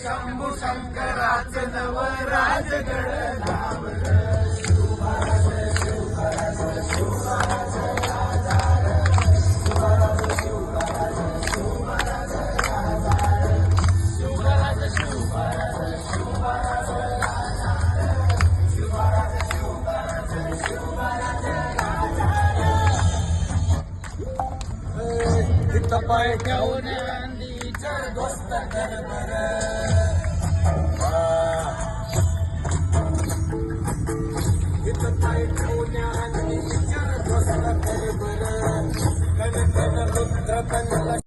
शंभू शंकराच नव राजगड धावलं. पाय ठेवून अंडीचर दोस्त कर बरं. इथं पाय ठेवून अंडीचर दोस्त कर बरं. कण कण रुद्र कण